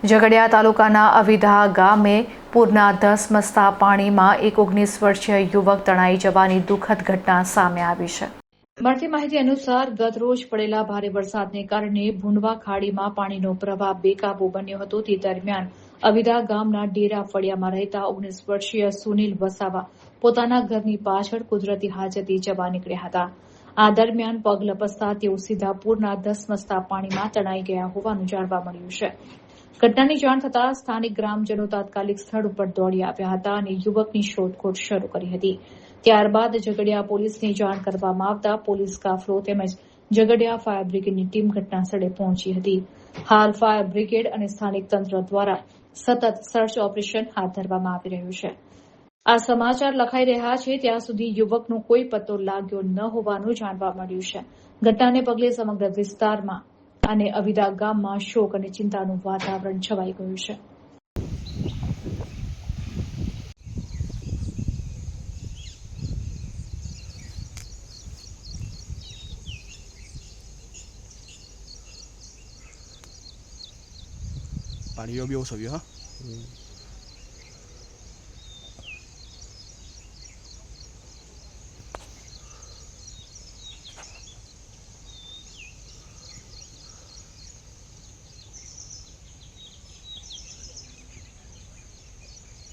ઝઘડિયા તાલુકાના અવિધા ગામે પૂરના ધસમસતા પાણીમાં એક 19 વર્ષીય યુવક તણાઈ જવાની દુઃખદ ઘટના સામે આવી છે। મળતી માહિતી અનુસાર ગતરોજ પડેલા ભારે વરસાદને કારણે ભૂંડવા ખાડીમાં પાણીનો પ્રવાહ બેકાબૂ બન્યો હતો। તે દરમિયાન અવિધા ગામના ડેરા ફળિયામાં રહેતા 19 વર્ષીય સુનિલ વસાવા પોતાના ઘરની પાછળ કુદરતી હાજતે જવા નીકળ્યા હતા। આ દરમિયાન પગ લપસતા તેઓ સીધા પૂરના ધસમસતા પાણીમાં તણાઈ ગયા હોવાનું જાણવા મળ્યું છે। ઘટનાની જાણ થતાં સ્થાનિક ગ્રામજનો તાત્કાલિક સ્થળ ઉપર દોડી આવ્યા હતા અને યુવકની શોધખોળ શરૂ કરી હતી। ત્યારબાદ ઝઘડિયા પોલીસને જાણ કરવામાં આવતા પોલીસ કાફલો તેમજ ઝઘડિયા ફાયર બ્રિગેડની ટીમ ઘટનાસ્થળે પહોંચી હતી। હાલ ફાયર બ્રિગેડ અને સ્થાનિક તંત્ર દ્વારા સતત સર્ચ ઓપરેશન હાથ ધરવામાં આવી રહ્યું છે। આ સમાચાર લખાઈ રહ્યા છે ત્યાં સુધી યુવકનો કોઈ પત્તો લાગ્યો ન હોવાનું જાણવા મળ્યું છે। ઘટનાને પગલે સમગ્ર વિસ્તારમાં અને અવિધા ગામમાં શોક અને ચિંતાનું વાતાવરણ છવાઈ ગયું છે। પાણીઓ બી ઓછો આવ્યો હા।